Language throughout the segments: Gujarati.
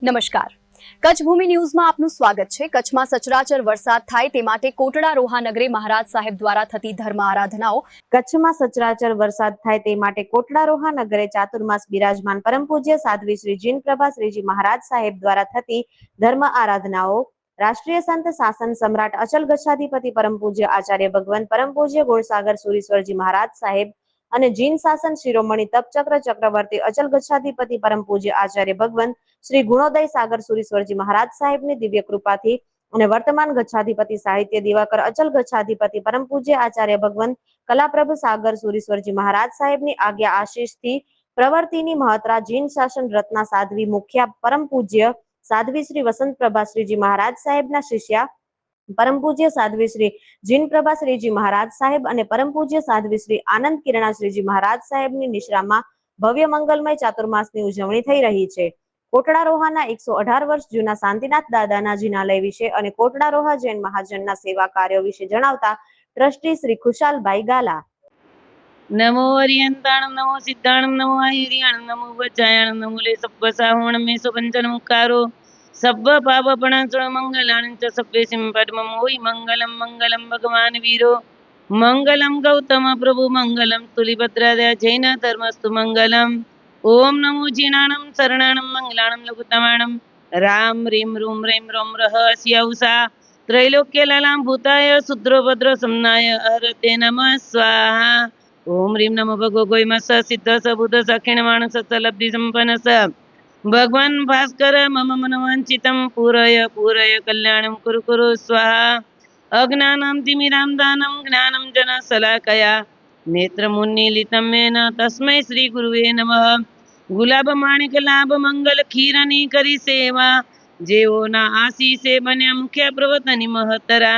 નમસ્કાર, કચ્છ ભૂમિ ન્યૂઝમાં આપનું સ્વાગત છે। કચ્છમાં સચરાચર વરસાદ થાય તે માટે કોટડા રોહા નગરે મહારાજ સાહેબ દ્વારા થતી ધર્મ આરાધનાઓ। કચ્છમાં સચરાચર વરસાદ થાય તે માટે કોટડા રોહા નગરે ચાતુર્માસ બિરાજમાન પરમ પૂજ્ય સાધ્વી શ્રી જીન પ્રભા શ્રીજી મહારાજ સાહેબ દ્વારા થતી ધર્મ આરાધનાઓ। રાષ્ટ્રીય સંત શાસન સમ્રાટ અચલ ગચ્છાધિપતિ પરમ પૂજ્ય આચાર્ય ભગવંત પરમ પૂજ્ય ગોળસાગર સુરીશ્વરજી મહારાજ સાહેબ અને જીન શાસન શિરોમણી તપચક્ર ચક્રવર્તી અચલ ગચ્છાધિપતિ પરમ પૂજ્ય આચાર્ય ભગવંત શ્રી ગુણોદય સાગર સુરીશ્વરજી મહારાજ સાહેબની દિવ્ય કૃપાથી અને વર્તમાન ગચ્છાધિપતિ સાહિત્ય દિવાકર અચલ ગચ્છાધિપતિ પરમ પૂજ્ય આચાર્ય ભગવંત કલાપ્રભ સાગર સુરીશ્વરજી મહારાજ સાહેબની આજ્ઞા આશીષથી પ્રવર્તિની મહત્રા જીન શાસન રત્ના સાધ્વી મુખ્યા પરમ પૂજ્ય સાધ્વી શ્રી વસંત પ્રભા શ્રીજી મહારાજ સાહેબના શિષ્યા પરમ પૂજ્ય સાધ્વી શ્રી જીન પ્રભા શ્રીજી મહારાજ સાહેબ અને પરમ પૂજ્ય સાધ્વી શ્રી આનંદ કિરણા શ્રીજી મહારાજ સાહેબની નિશ્રામાં ભવ્ય મંગલમય ચાતુર્માસની ઉજવણી થઈ રહી છે। કોટડા રોહાના 118 વર્ષ જૂના શાંતિનાથ દાદાના જિનાલય વિશે અને કોટડા રોહા જૈન મહાજનના સેવા કાર્યો વિશે જણાવતા ટ્રસ્ટી શ્રી ખુશાલભાઈ ગાલા। नमो अरियंताण नमो सिद्धाण नमो आहिरियाण नमो वज्जायण नमो ले सब्ब साहुण में सुपंचन मुकारो सब्ब पापपणाचळ मंगलाण च सब्बेसिं पद्मं होई मंगलम मंगलम भगवान वीरो मंगलम गौतम प्रभु मंगलम तुलिभद्रादय जैन धर्मस्तु मंगलम। ओम नमो जीनाणं शरणाणं मंगलाणं लघुतमाणं राम ह्रीं रूं रैं रों रः स्यौसा त्रैलोक्यलालां भूताय शुद्रोभद्र सम्नाय हरते नमः स्वाहा। ओम ह्रीं नमो भगवो गोयमस सिद्ध स बुद्ध स क्षीणमाणस स लब्धि संपन्न स भगवान भास्कर मम मनवांचितं पूरय पूरय कल्याणं कुरु कुरु स्वाहा। अज्ञानं तिमिरां दानं ज्ञानं जनशलाकया नेत्रमुन्मीलितं येन तस्मै श्री गुरुवे नमः। गुलाब माणिक लाभ मंगल खीरनी करी सेवा जेओना आशीषे बन्या मुख्य प्रवतनी महतरा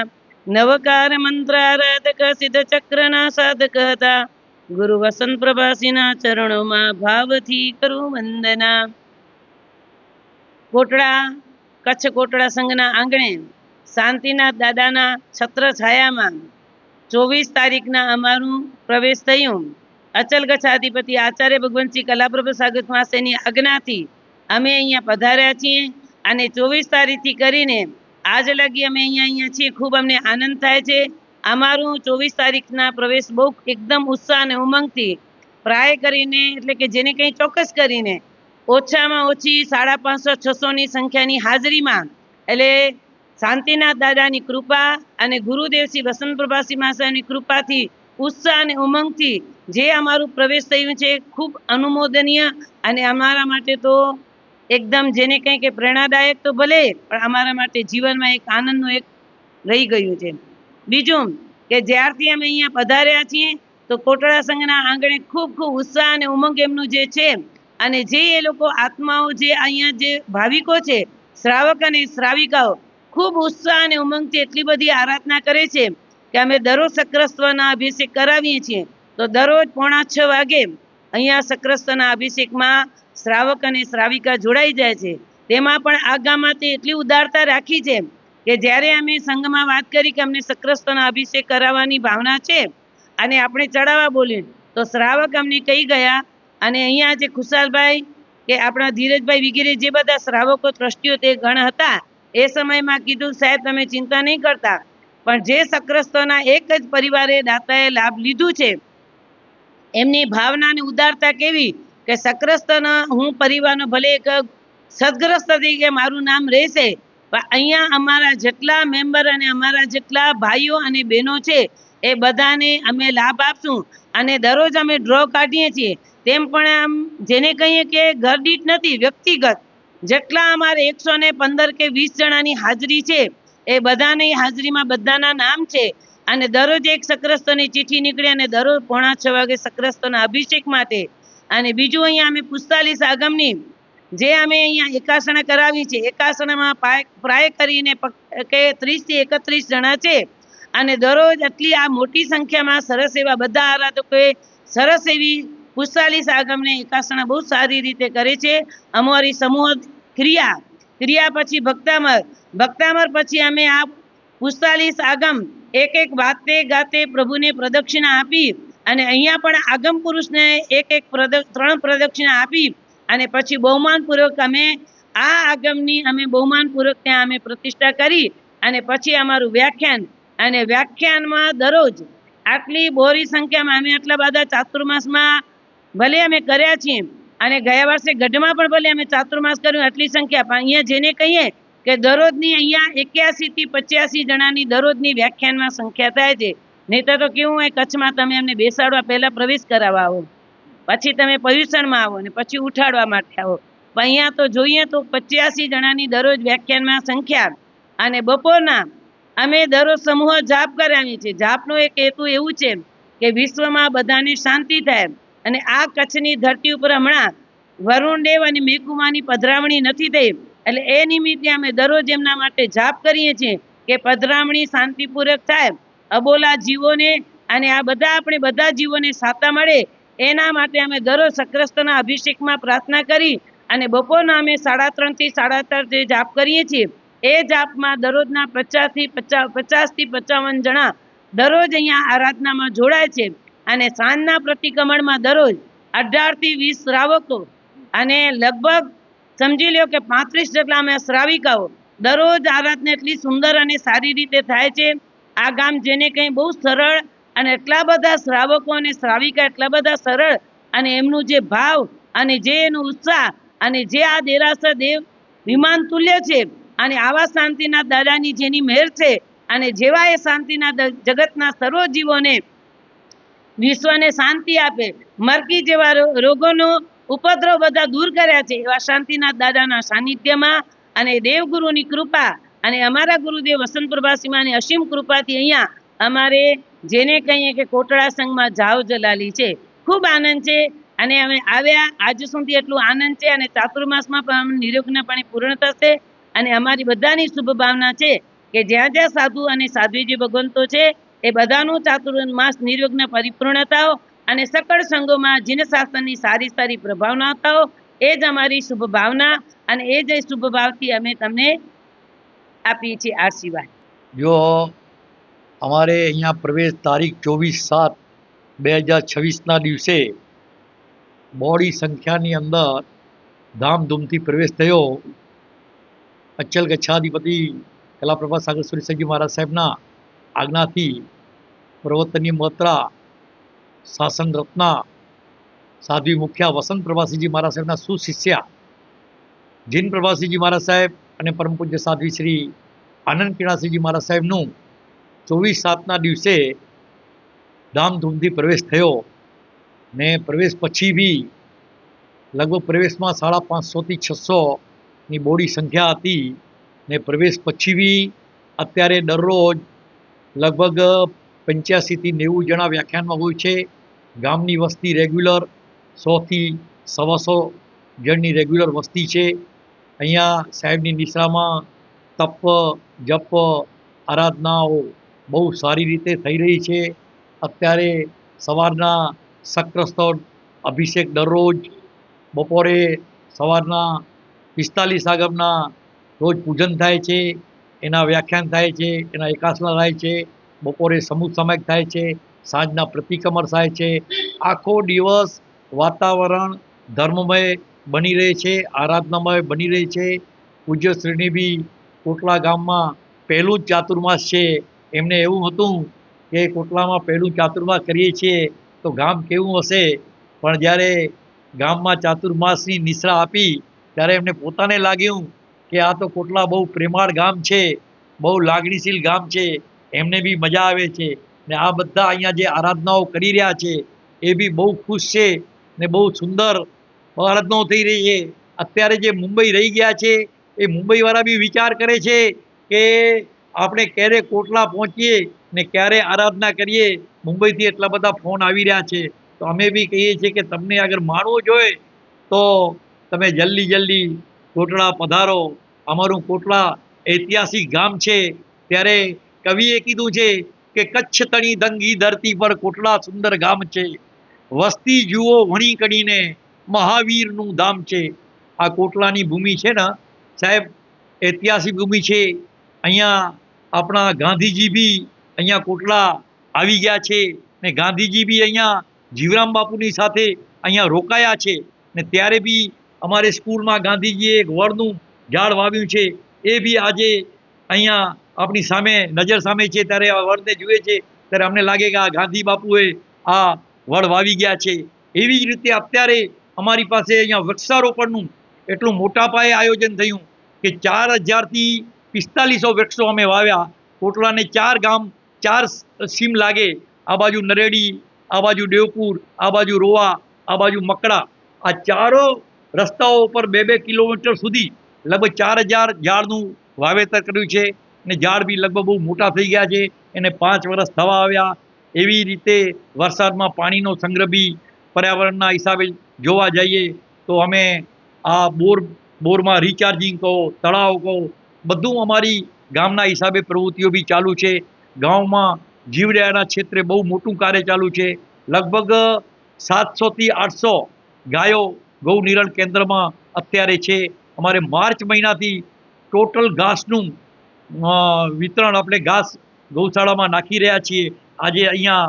नवकार मंत्र आराधक सिद्ध चक्रना साधक હતા। गुरु वसंत प्रभासीना चरणों भावथी करू वंदना। कोटड़ा कच्छ कोटड़ा संघना आंगणे शांतिनाथ दादाना छत्र छायामां 24 तारीखना अमारू प्रवेश थयुं। अचल गच्छाधिपति आचार्य भगवंतजी कलाप्रभ सागर मासेनी आज्ञाथी अमे अहींया पधार्या छीए अने 24 तारीखथी करीने आज लगी अमे अहींया छीए। खूब अमने आनंद थाय छे। अमारू 24 तारीखना प्रवेश बहु एकदम उत्साह अने उमंगथी प्राय करीने एटले के जेने कंई चोक्कस करीने ओछामां ओછી 550-600 ની સંખ્યાની હાજરીમાં એટલે શાંતિનાથ દાદાની કૃપા અને ગુરુદેવ શ્રી વસંત પ્રભાસી મહાશયની કૃપાથી ઉત્સાહ અને ઉમંગથી જે અમારું પ્રવેશ થયું છે ખૂબ અનુમોદનીય અને અમારા માટે તો એકદમ જેને કંઈ કે પ્રેરણાદાયક તો ભલે પણ અમારા માટે જીવનમાં એક આનંદનું એક રહી ગયું છે। બીજું કે જ્યારથી અમે અહીંયા પધાર્યા છીએ તો કોટડા સંઘના આંગણે ખૂબ ખૂબ ઉત્સાહ અને ઉમંગ એમનું જે છે અને જે એ લોકો આત્માઓ જે અહીંયા જે ભાવિકો છે શ્રાવક અને શ્રાવિકાઓ ખૂબ ઉત્સાહ અને ઉમંગથી એટલી બધી આરાધના કરે છે કે અમે દરરોજ સક્રસ્તના અભિષેક કરાવીએ છીએ। તો દરરોજ 5:45 વાગે અહીંયા સક્રસ્તના અભિષેકમાં શ્રાવક અને શ્રાવિકા જોડાઈ જાય છે। તેમાં પણ આ ગામમાંથી એટલી ઉદારતા રાખી છે કે જ્યારે અમે સંઘમાં વાત કરી કે અમને સક્રસ્તના અભિષેક કરાવવાની ભાવના છે અને આપણે ચડાવવા બોલીએ તો શ્રાવક અમને કહી ગયા અને અહીંયા જે ખુશાલભાઈ કે આપણા ધીરજભાઈ વગેરે જે બધા શ્રાવકો ટ્રસ્ટીઓ તે ગણ હતા એ સમયમાં કીધું સાહેબ તમે ચિંતા નહીં કરતા પણ જે સક્રસ્તોના એક જ પરિવારે દાતાએ લાભ લીધું છે એમની ભાવના અને ઉદારતા કેવી કે સક્રસ્તના હું પરિવારનો ભલે એક સદગ્રસ્ત તરીકે મારું નામ રહેશે પણ અહીંયા અમારા જેટલા મેમ્બર અને અમારા જેટલા ભાઈઓ અને બહેનો છે એ બધાને અમે લાભ આપશું અને દરરોજ અમે ડ્રો કાઢીએ છીએ। તેમ પણ આમ જેને કહીએ કે ઘર દીઠ નથી વ્યક્તિગત જેટલા અમારે 115 કે 20 જણાની હાજરી છે એ બધાની હાજરીમાં બધાના નામ છે અને દરરોજ એક સક્રસ્તની ચિઠ્ઠી નીકળે અને દરરોજ 5:45 વાગે સક્રસ્તના અભિષેક માટે અને બીજું અહીંયા અમે 45 આગમની જે અમે અહીંયા એકાસણા કરાવી છે એકાસણામાં પ્રાય કરીને કે 30 થી 31 જણા છે અને દરરોજ આટલી આ મોટી સંખ્યામાં સરસ એવા બધા આરાધકોએ સરસ એવી 45 આગમને એકાસણા બહુ સારી રીતે કરે છે। અમારી સમૂહ ક્રિયા પછી ભક્તામર પછી અમે આ 45 આગમ એક એક વાતે ગાતે પ્રભુને પ્રદક્ષિણા આપી અને અહીંયા પણ આગમ પુરુષને એક 3 પ્રદક્ષિણા આપી અને પછી બહુમાનપૂર્વક અમે આ આગમની અમે બહુમાનપૂર્વક ત્યાં અમે પ્રતિષ્ઠા કરી અને પછી અમારું વ્યાખ્યાન, અને વ્યાખ્યાનમાં દરરોજ આટલી બોરી સંખ્યામાં અમે આટલા બધા ચાતુર્માસમાં ભલે અમે કર્યા છીએ, અને ગયા વર્ષે ગઢમાં પણ ભલે અમે ચાતુર્માસ કર્યું આટલી સંખ્યા, પણ અહીંયા જેને કહીએ કે દરરોજની અહીંયા 81 થી 85 જણાની દરરોજની વ્યાખ્યાનમાં સંખ્યા થાય છે. નહીંતર તો કેવું હોય, કચ્છમાં તમે એમને બેસાડવા પહેલા પ્રવેશ કરાવવા આવો, પછી તમે પર્યુષણમાં આવો ને પછી ઉઠાડવા માટે આવો. પણ અહીંયા તો જોઈએ તો 85 જણાની દરરોજ વ્યાખ્યાનમાં સંખ્યા. અને બપોરના અમે દરરોજ સમૂહ જાપ કરાવીએ છીએ. જાપનો એક હેતુ એવું છે કે વિશ્વમાં બધાને શાંતિ થાય, અને આ કચ્છની ધરતી ઉપર હમણાં વરુણદેવ અને મેઘુમાની પધરામણી નથી થઈ, એટલે એ નિમિત્તે અમે દરરોજ એમના માટે જાપ કરીએ છીએ કે પધરામણી શાંતિપૂર્વક થાય, અબોલા જીવોને અને આ બધા આપણે બધા જીવોને સાતા મળે, એના માટે અમે દરરોજ સક્રસ્તના અભિષેકમાં પ્રાર્થના કરી અને બપોરના અમે 3:30 થી 4:30 જે જાપ કરીએ છીએ, એ જાપમાં દરરોજના 50 થી 55 જણા દરરોજ અહીંયા આરાધનામાં જોડાય છે. અને સાંજના પ્રતિક્રમણમાં દરરોજ 18 થી 20 શ્રાવકો અને લગભગ સમજી લો કે 35 જેટલા અમે શ્રાવિકાઓ દરરોજ આરાધના એટલી સુંદર અને સારી રીતે થાય છે. આ ગામ જેને કંઈ બહુ સરળ, અને એટલા બધા શ્રાવકો અને શ્રાવિકા એટલા બધા સરળ, અને એમનું જે ભાવ અને જે એનો ઉત્સાહ, અને જે આ દેરાસર દેવ વિમાન તુલ્ય છે, અને આવા શાંતિના દાદાની જેની મહેર છે, અને જેવા એ શાંતિના જગતના સર્વ જીવોને વિશ્વને શાંતિ આપે, મરકી જેવા રોગોનો ઉપદ્રવ બધા દૂર કર્યા છે, એવા શાંતિનાથ દાદાના સાનિધ્યમાં અને દેવગુરુની કૃપા અને અમારા ગુરુદેવ વસંત પ્રભાસીમાની અસીમ કૃપાથી અહીંયા અમારે જેને કહીએ કે કોટડા સંઘમાં જાવ જલાલી છે. ખૂબ આનંદ છે, અને અમે આવ્યા આજ સુધી એટલું આનંદ છે, અને ચાતુર્માસમાં પણ નિર્વિઘ્નપણે પૂર્ણ થશે. અને અમારી બધાની શુભ ભાવના છે કે જ્યાં જ્યાં સાધુ અને સાધ્વીજી ભગવંતો છે, એ બધાનું ચાતુર્માસ નિર્વિઘ્ન પરિપૂર્ણ થાઓ, અને સકળ સંઘોમાં જીન શાસનની સારી સારી પ્રભાવના થાઓ, એ જ અમારી શુભ ભાવના, અને એ જ શુભ ભાવથી અમે તમને આપીએ છીએ આશીર્વાદ. જો અમારે અહીંયા પ્રવેશ તારીખ 24/7/2026ના દિવસે બોડી સંખ્યાની અંદર ધામધૂમથી પ્રવેશ થયો. અચલ ગચ્છાધિપતિ કલાપ્રભા સાગર સુરેશ્વરજી મહારાજ સાહેબના આજ્ઞાથી પ્રવર્તનીય મહત્રા શાસન રત્ના સાધ્વી મુખ્યા વસંત પ્રભાસીજી મહારાજ સાહેબના સુશિષ્યા જીન પ્રભાસીજી મહારાજ સાહેબ અને પરમ પૂજ્ય સાધ્વી શ્રી આનંદ પીણાસિંહજી મહારાજ સાહેબનું 24/7ના દિવસે ધામધૂમથી પ્રવેશ થયો. ને પ્રવેશ પછી બી લગભગ પ્રવેશમાં 550 થી 600ની બોડી સંખ્યા હતી, ને પ્રવેશ પછી બી અત્યારે દરરોજ લગભગ 85 થી 90 જણા વ્યાખ્યાનમાં હોય છે. ગામની વસ્તી રેગ્યુલર 100 થી 125 જણની રેગ્યુલર વસ્તી છે. અહીંયા સાહેબની નિશ્રામાં તપ જપ આરાધનાઓ બહુ સારી રીતે થઈ રહી છે. અત્યારે સવારના સક્રસ્તોર અભિષેક દરરોજ, બપોરે સવારના 45 આગમના રોજ પૂજન થાય છે, એના વ્યાખ્યાન થાય છે, એના એકાસના થાય છે, બપોરે સમૂહ સમાયક થાય છે, સાંજના પ્રતિક્રમણ થાય છે. આખો દિવસ વાતાવરણ ધર્મમય બની રહે છે, આરાધનામય બની રહી છે. પૂજ્યશ્રીની બી કોટલા ગામમાં પહેલું જ ચાતુર્માસ છે. એમને એવું હતું કે કોટલામાં પહેલું ચાતુર્માસ કરીએ છીએ તો ગામ કેવું હશે, પણ જ્યારે ગામમાં ચાતુર્માસની નિશ્રા આપી ત્યારે એમને પોતાને લાગ્યું કે આ તો કોટલા બહુ પ્રેમાળ ગામ છે, બહુ લાગણીશીલ ગામ છે, એમને બી મજા આવે છે. ને આ બધા અહીંયા જે આરાધનાઓ કરી રહ્યા છે એ બી બહુ ખુશ છે, ને બહુ સુંદર આરાધનાઓ થઈ રહી છે. અત્યારે જે મુંબઈ રહી ગયા છે એ મુંબઈવાળા બી વિચાર કરે છે કે આપણે ક્યારે કોટલા પહોંચીએ ને ક્યારે આરાધના કરીએ. મુંબઈથી એટલા બધા ફોન આવી રહ્યા છે, તો અમે બી કહીએ છીએ કે તમને અગર માણવું જોઈએ તો તમે જલ્દી કોટડા પધારો. અમારું કોટલા ઐતિહાસિક ગામ છે. ત્યારે કવિએ કીધું છે કે કચ્છ તણી દંગી ધરતી પર કોટડા સુંદર ગામ છે, વસ્તી જુઓ વણી કડીને મહાવીરનું ધામ છે. આ કોટલાની ભૂમિ છે ને સાહેબ, ઐતિહાસિક ભૂમિ છે. અહીંયા આપણા ગાંધીજી બી અહીંયા કોટલા આવી ગયા છે, ને ગાંધીજી બી અહીંયા જીવરામ બાપુની સાથે અહીંયા રોકાયા છે. ને ત્યારે બી અમારે સ્કૂલમાં ગાંધીજીએ એક વડનું ઝાડ વાવ્યું છે એ બી આજે અહીંયા આપણી સામે નજર સામે છે, ત્યારે આ વડને જુએ છે ત્યારે અમને લાગે કે આ ગાંધી બાપુએ આ વડ વાવી ગયા છે. એવી જ રીતે અત્યારે અમારી પાસે અહીંયા વૃક્ષારોપણનું એટલું મોટા પાયે આયોજન થયું કે 4000થી 4500 વૃક્ષો અમે વાવ્યા. કોટડાને 4 ગામ 4 સીમ લાગે, આ બાજુ નરેડી, આ બાજુ દેવપુર, આ બાજુ રોવા, આ બાજુ મકડા, આ ચારો રસ્તાઓ ઉપર 2-2 કિલોમીટર સુધી લગભગ 4000 ઝાડનું વાવેતર કર્યું છે. અને ઝાડ બી લગભગ બહુ મોટા થઈ ગયા છે, એને 5 વર્ષ થવા આવ્યા. એવી રીતે વરસાદમાં પાણીનો સંગ્રહ બી પર્યાવરણના હિસાબે જોવા જઈએ તો અમે આ બોરમાં રિચાર્જિંગ કહો, તળાવ કહો, બધું અમારી ગામના હિસાબે પ્રવૃત્તિઓ બી ચાલુ છે. ગામમાં જીવદયાના ક્ષેત્રે બહુ મોટું કાર્ય ચાલુ છે. લગભગ 700થી 800 ગાયો ગૌ નિરણ કેન્દ્રમાં અત્યારે છે. અમારે માર્ચ મહિનાથી ટોટલ ઘાસનું વિતરણ આપણે ઘાસ ગૌશાળામાં નાખી રહ્યા છીએ. આજે અહીંયા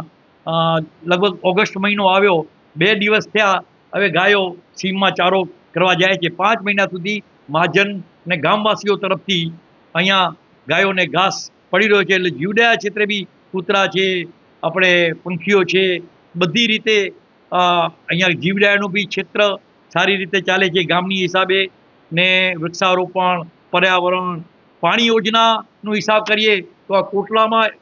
લગભગ ઓગસ્ટ મહિનો આવ્યો, 2 દિવસ થયા, હવે ગાયો સીમમાં ચારો કરવા જાય છે. 5 મહિના સુધી મહાજન અને ગામવાસીઓ તરફથી અહીંયા ગાયોને ઘાસ પડી રહ્યો છે. એટલે જીવદયા ક્ષેત્રે બી કૂતરા છે, આપણે પંખીઓ છે, બધી રીતે અહીંયા જીવદયાનું બી ક્ષેત્ર સારી રીતે ચાલે છે ગામની હિસાબે. ને વૃક્ષારોપણ, પર્યાવરણ, પાણી યોજનાનો હિસાબ કરીએ તો આ કોટલામાં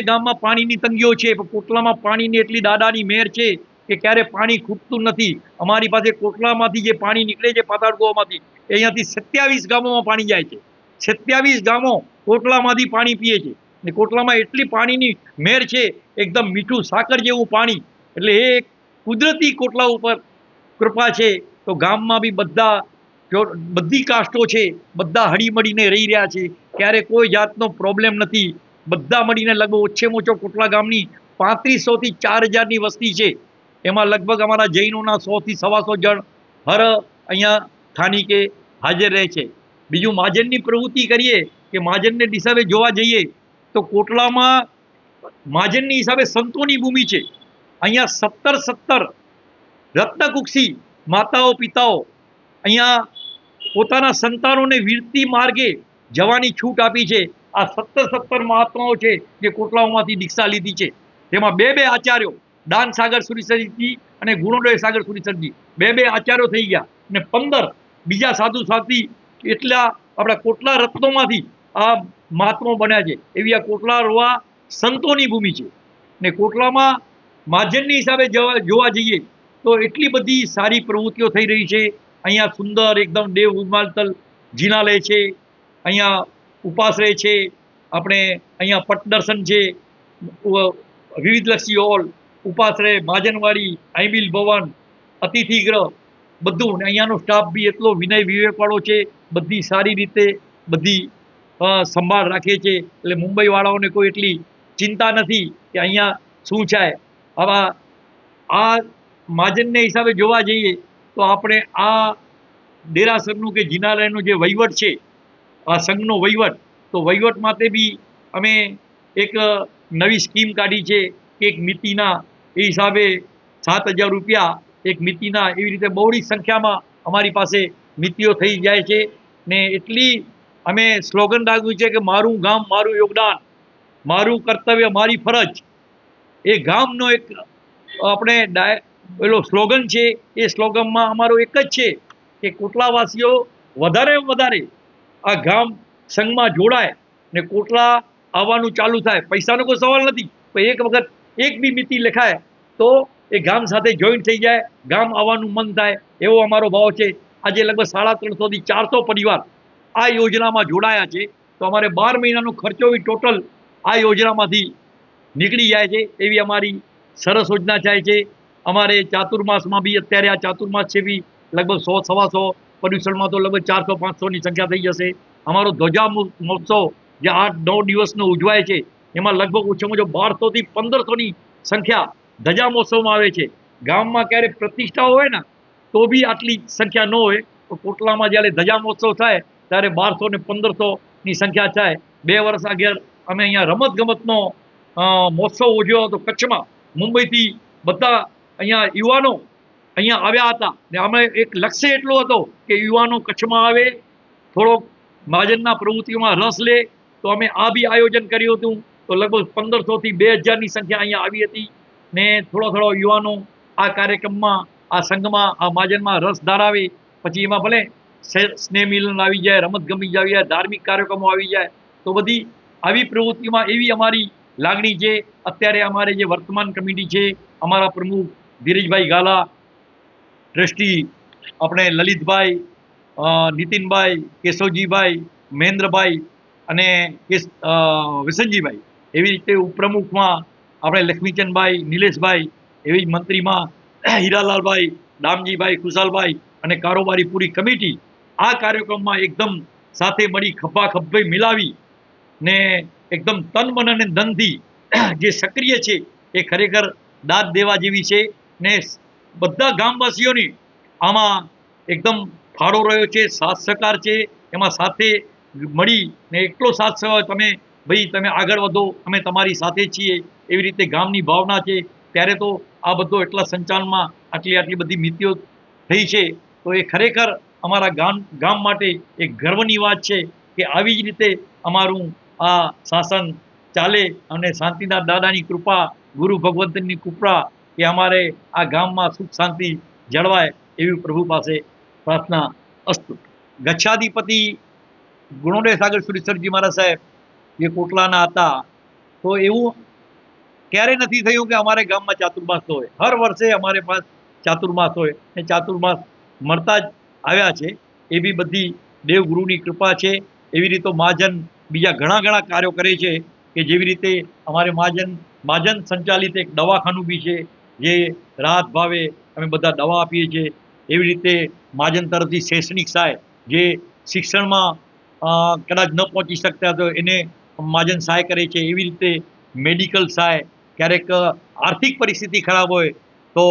ગામમાં પાણીની તંગીઓ છે, પણ કોટલામાં પાણીની એટલી દાદાની મહેર છે કે ક્યારે પાણી ખૂટતું નથી. અમારી પાસે કોટલામાંથી જે પાણી નીકળે છે પાતાળગોવામાંથી, એ અહીંયાથી 27 ગામોમાં પાણી જાય છે. 27 ગામો કોટલામાંથી પાણી પીએ છે. ને કોટલામાં એટલી પાણીની મહેર છે, એકદમ મીઠું સાકર જેવું પાણી. એટલે એ કુદરતી કોટલા ઉપર કૃપા છે. તો ગામમાં બી બધી કાસ્ટો છે, બધા હળીમળીને રહી રહ્યા છે. ક્યારે કોઈ જાતનો પ્રોબ્લેમ નથી. બધા મળીને લગભગ ઓછેમાં ઓછો કોટલા ગામની 3500થી 4000ની વસ્તી છે. એમાં લગભગ અમારા જૈનોના 100થી 125 જણ હર અહીંયા સ્થાનિકે હાજર રહે છે. બીજું મહાજનની પ્રવૃત્તિ કરીએ કે મહાજનને હિસાબે જોવા જઈએ તો કોટલામાં મહાજનની હિસાબે સંતોની ભૂમિ છે. અહીંયા 17 રત્નકુક્ષી માતાઓ પિતાઓ અહીંયા પોતાના સંતાનોને વીરતી માર્ગે જવાની છૂટ આપી છે. આ 17 મહાત્માઓ છે જે કોટલાઓમાંથી દીક્ષા લીધી છે. તેમાં 2 આચાર્યો, દાન સાગર સુરીસરજી અને ગુણોદય સાગર સુરીસરજી, 2 આચાર્યો થઈ ગયા. અને 15 બીજા સાધુ સાથી, એટલા આપણા કોટલા રત્નોમાંથી આ મહાત્માઓ બન્યા છે. એવી આ કોટલા રોવા સંતોની ભૂમિ છે. ને કોટલામાં મહાજનની હિસાબે જોવા જઈએ તો એટલી બધી સારી પ્રવૃત્તિઓ થઈ રહી છે. અહીંયા સુંદર એકદમ દેવ ઉમાલતલ જિનાલય છે, અહીંયા ઉપાશ્રય છે, આપણે અહીંયા પટદર્શન છે, વિવિધલક્ષી હોલ, ઉપાશ્રય, મહાજનવાડી, આઈબિલ ભવન, અતિથિગૃહ, બધું. અહીંયાનો સ્ટાફ બી એટલો વિનય વિવેકવાળો છે, બધી સારી રીતે બધી સંભાળ રાખે છે. એટલે મુંબઈવાળાઓને કોઈ એટલી ચિંતા નથી કે અહીંયા શું છે. આવા આ મહાજનને હિસાબે જોવા જઈએ તો આપણે આ દેરાસરનું કે જિનાલયનો જે વહીવટ છે, આ સંઘનો વહીવટ, તો વહીવટ માટે બી અમે એક નવી સ્કીમ કાઢી છે કે એક મિતિના એ હિસાબે 7000 રૂપિયા એક મિતિના, એવી રીતે બહોળી સંખ્યામાં અમારી પાસે મિતિઓ થઈ જાય છે. ને એટલી અમે સ્લોગન રાખ્યું છે કે મારું ગામ મારું યોગદાન, મારું કર્તવ્ય મારી ફરજ. એ ગામનો એક આપણે પેલો સ્લોગન છે. એ સ્લોગનમાં અમારો એક જ છે કે કોટલાવાસીઓ વધારે આ ગામ સંઘમાં જોડાય ને કોટલા આવવાનું ચાલુ થાય. પૈસાનો કોઈ સવાલ નથી, પણ એક વખત એક બી મિતિ લખાય તો એ ગામ સાથે જોઈન્ટ થઈ જાય, ગામ આવવાનું મન થાય, એવો અમારો ભાવ છે. આજે લગભગ 350 થી 400 પરિવાર આ યોજનામાં જોડાયા છે. તો અમારે 12 મહિનાનો ખર્ચો બી ટોટલ આ યોજનામાંથી નીકળી જાય છે. એવી અમારી સરસ યોજના થાય છે. અમારે ચાતુર્માસમાં બી અત્યારે આ ચાતુર્માસ છે બી લગભગ 100-125 પર્યુષણમાં તો લગભગ 400-500ની સંખ્યા થઈ જશે. અમારો ધ્વજા મહોત્સવ જે 8-9 દિવસનો ઉજવાય છે, એમાં લગભગ ઓછામાં ઓછો 1200થી 1500ની સંખ્યા ધજા મહોત્સવમાં આવે છે. ગામમાં ક્યારે પ્રતિષ્ઠા હોય ને તો બી આટલી સંખ્યા ન હોય, તો કોટલામાં જ્યારે ધજા મહોત્સવ થાય ત્યારે 1200 ને 1500ની સંખ્યા થાય. 2 વર્ષ આગળ અમે અહીંયા રમતગમતનો મહોત્સવ ઉજવ્યો હતો કચ્છમાં. મુંબઈથી બધા અહીંયા યુવાનો અહીંયા આવ્યા હતા. ને અમે એક લક્ષ્ય એટલો હતો કે યુવાનો કચ્છમાં આવે થોડોક મહાજનના પ્રવૃત્તિઓમાં રસ લે તો અમે આ બી આયોજન કર્યું હતું. તો લગભગ 1500 થી 2000ની સંખ્યા અહીંયા આવી હતી ને થોડો યુવાનો આ કાર્યક્રમમાં, આ સંઘમાં, આ મહાજનમાં રસ ધરાવે. પછી એમાં ભલે સ્નેહ મિલન આવી જાય, રમતગમત આવી જાય, ધાર્મિક કાર્યક્રમો આવી જાય, તો બધી આવી પ્રવૃત્તિમાં એવી અમારી લાગણી છે. અત્યારે અમારે જે વર્તમાન કમિટી છે, અમારા પ્રમુખ ધીરજભાઈ ગાલા, ટ્રસ્ટી આપણે લલિતભાઈ, નીતિનભાઈ, કેશવજીભાઈ, મહેન્દ્રભાઈ અને વિસનજીભાઈ, એવી રીતે ઉપપ્રમુખમાં આપણે લક્ષ્મીચંદભાઈ, નિલેશભાઈ, એવી જ મંત્રીમાં હીરાલાલભાઈ, દામજીભાઈ, કુશાલભાઈ અને કારોબારી પૂરી કમિટી આ કાર્યક્રમમાં એકદમ સાથે મળી ખભા મિલાવી ને એકદમ તન મન અને ધનથી જે સક્રિય છે એ ખરેખર દાદ દેવા જેવી છે. ને બધા ગામવાસીઓની આમાં એકદમ ફાળો રહ્યો છે, સાથ સહકાર છે. એમાં સાથે મળી ને એટલો સાથ સહકાર, તમે આગળ વધો, અમે તમારી સાથે છીએ, એવી રીતે ગામની ભાવના છે. ત્યારે તો આ બધો એટલા સંચાલનમાં આટલી બધી નીતિઓ થઈ છે. તો એ ખરેખર અમારા ગામ માટે એક ગર્વની વાત છે કે આવી જ રીતે અમારું આ શાસન ચાલે અને શાંતિનાથ દાદાની કૃપા, ગુરુ ભગવંતની કૃપા કે અમારે આ ગામમાં સુખ શાંતિ જળવાય એવી પ્રભુ પાસે પ્રાર્થના અસ્તુ. ગચ્છાધિપતિ ગુણોદય સાગર સુરેશ્વરજી મહારાજ સાહેબ જે કોટલાના હતા, તો એવું ક્યારેય નથી થયું કે અમારે ગામમાં ચાતુર્માસ હોય. હર વર્ષે અમારે પાસે ચાતુર્માસ હોય ને ચાતુર્માસ મળતા જ આવ્યા છે. એ બી બધી દેવગુરુની કૃપા છે. એવી રીતે મહાજન બીજા ઘણા કાર્યો કરે છે કે જેવી રીતે અમારે મહાજન સંચાલિત એક દવાખાનું બી છે, જે રાહત ભાવે અમે બધા દવા આપીએ છીએ. એવી રીતે મહાજન તરફથી શૈક્ષણિક સહાય, જે શિક્ષણમાં કદાચ ન પહોંચી શકતા તો એને મહાજન સહાય કરે છે. એવી રીતે મેડિકલ સહાય, ક્યારેક આર્થિક પરિસ્થિતિ ખરાબ હોય તો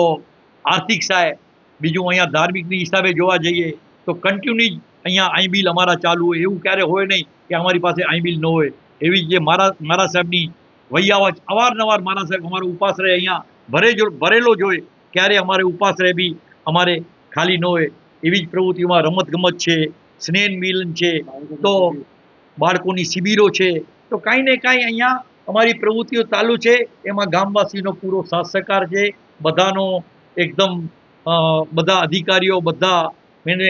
આર્થિક સહાય. બીજું અહીંયા ધાર્મિકની હિસાબે જોવા જઈએ તો કન્ટિન્યુ અહીંયા આઈબિલ અમારા ચાલુ હોય, એવું ક્યારે હોય નહીં કે અમારી પાસે આઈબિલ ન હોય. એવી જે મારા સાહેબની વૈયાવચ અવારનવાર મારા સાહેબ અમારો ઉપાશ્રય અહીંયા ભરેલો જ હોય, ક્યારે અમારે ઉપાશ્રય બી અમારે ખાલી ન હોય. એવી જ પ્રવૃત્તિઓમાં રમતગમત છે, સ્નેહ મિલન છે, તો બાળકોની શિબિરો છે, તો કાંઈ ને કાંઈ અહીંયા અમારી પ્રવૃત્તિઓ ચાલુ છે. એમાં ગામવાસીનો પૂરો સાથ સહકાર છે, બધાનો એકદમ બધા અધિકારીઓ, બધા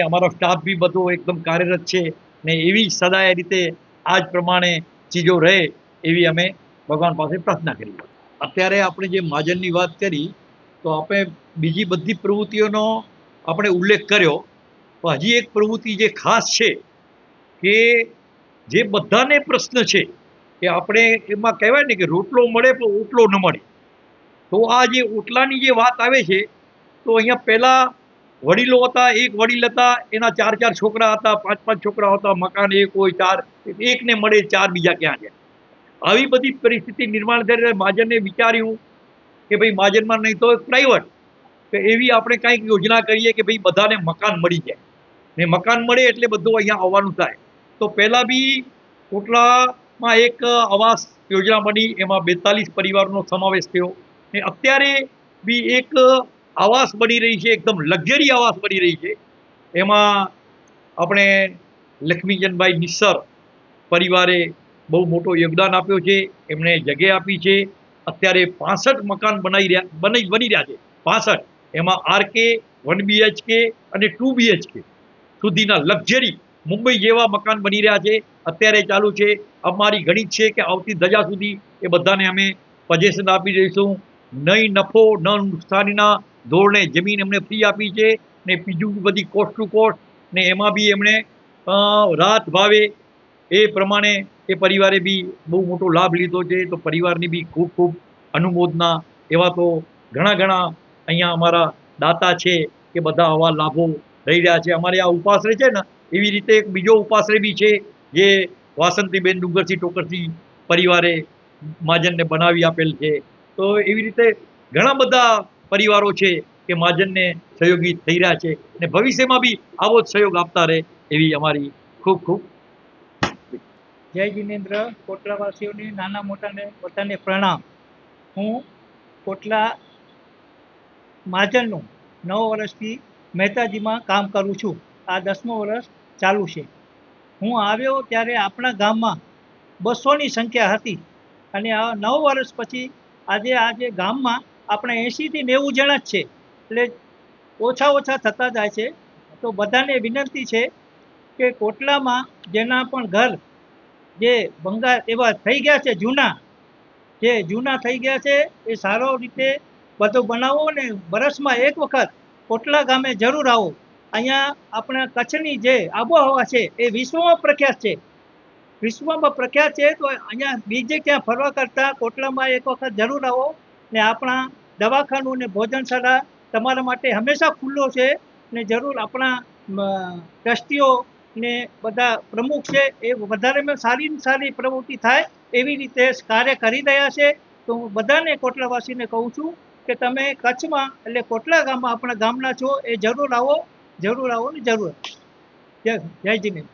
અમારો સ્ટાફ બી બધો એકદમ કાર્યરત છે ને એવી સદાય રીતે આ જ પ્રમાણે ચીજો રહે એવી અમે ભગવાન પાસે પ્રાર્થના કરી. અત્યારે આપણે જે મહાજનની વાત કરી તો આપણે બીજી બધી પ્રવૃત્તિઓનો આપણે ઉલ્લેખ કર્યો, તો હજી એક પ્રવૃત્તિ જે ખાસ છે કે જે બધાને પ્રશ્ન છે કે આપણે એમાં કહેવાય ને કે રોટલો મળે પણ ઓટલો ન મળે. તો આ જે ઓટલાની જે વાત આવે છે, તો અહીંયા પહેલાં વડીલો હતા, એક વડીલ હતા, એના 4 છોકરા હતા, 5 છોકરા હતા, મકાન એક હોય, એકને મળે, 4 બીજા ક્યાં છે. આવી બધી પરિસ્થિતિ નિર્માણ થઈ. મહાજને વિચાર્યું કે ભાઈ મહાજનમાં નહીં તો પ્રાઇવેટ, તો એવી આપણે કાંઈક યોજના કરીએ કે ભાઈ બધાને મકાન મળી જાય ને મકાન મળે એટલે બધું અહીંયા આવવાનું થાય. તો પહેલાં બી કોટલામાં એક આવાસ યોજના બની, એમાં 42 પરિવારનો સમાવેશ થયો ને અત્યારે બી એક આવાસ બની રહી છે, એકદમ લક્ઝરી આવાસ બની રહી છે. એમાં આપણે લક્ષ્મીચંદભાઈ નિસ્સર પરિવારે બહુ મોટો યોગદાન આપ્યો છે, એમણે જગ્યા આપી છે. અત્યારે 65 મકાન બની રહ્યા છે, 65. એમાં આરકે 1 BHK અને 2 BHK સુધીના લક્ઝરી મુંબઈ જેવા મકાન બની રહ્યા છે, અત્યારે ચાલુ છે. અમારી ગણિત છે કે આવતી ધજા સુધી એ બધાને અમે પજેશન આપી દઈશું. નહીં નફો ન નુકસાનીના ધોરણે જમીન એમણે ફ્રી આપી છે ને બીજું બધી કોસ્ટ ટુ કોસ્ટ ને એમાં બી એમણે રાહત ભાવે એ પ્રમાણે એ પરિવારે બી બહુ મોટો લાભ લીધો છે. તો પરિવારની બી ખૂબ અનુમોદના. એવા તો ઘણા અહીંયા અમારા દાતા છે કે બધા આવા લાભો રહી રહ્યા છે. અમારે આ ઉપાશ્રય છે ને, એવી રીતે એક બીજો ઉપાશ્રય બી છે જે વાસંતીબેન ડુંગરસિંહ ટોકરસિંહ પરિવારે મહાજનને બનાવી આપેલ છે. તો એવી રીતે ઘણા બધા પરિવારો છે કે મહાજનને સહયોગી થઈ રહ્યા છે અને ભવિષ્યમાં બી આવો જ સહયોગ આપતા રહે એવી અમારી ખૂબ જય જિનેન્દ્ર. કોટલાવાસીઓને નાના મોટાને બધાને પ્રણામ. હું કોટલા મહાજનનું 9 વર્ષથી મહેતાજીમાં કામ કરું છું. આ 10મું વર્ષ ચાલુ છે. હું આવ્યો ત્યારે આપણા ગામમાં 200ની સંખ્યા હતી અને આ 9 વર્ષ પછી આજે ગામમાં આપણે 80થી 90 જણા જ છે, એટલે ઓછા થતા જાય છે. તો બધાને વિનંતી છે કે કોટલામાં જેના પણ ઘર જે ભંગાર એવા થઈ ગયા છે, જૂના થઈ ગયા છે, એ સારો રીતે બધું બનાવો ને વર્ષમાં એક વખત કોટલા ગામે જરૂર આવો. અહીંયા આપણા કચ્છની જે આબોહવા છે એ વિશ્વમાં પ્રખ્યાત છે. તો અહીંયા બીજે ક્યાં ફરવા કરતાં કોટલામાં એક વખત જરૂર આવો ને આપણા દવાખાનું ને ભોજનશાળા તમારા માટે હંમેશા ખુલ્લો છે ને જરૂર આપણા ટ્રસ્ટીઓ ને બધા પ્રમુખ છે એ વધારેમાં સારી પ્રવૃત્તિ થાય એવી રીતે કાર્ય કરી રહ્યા છે. તો હું બધાને કોટલાવાસીને કહું છું કે તમે કચ્છમાં એટલે કોટલા ગામમાં આપણા ગામના છો એ જરૂર આવો ને જરૂર. જય જીનેન્દ્ર.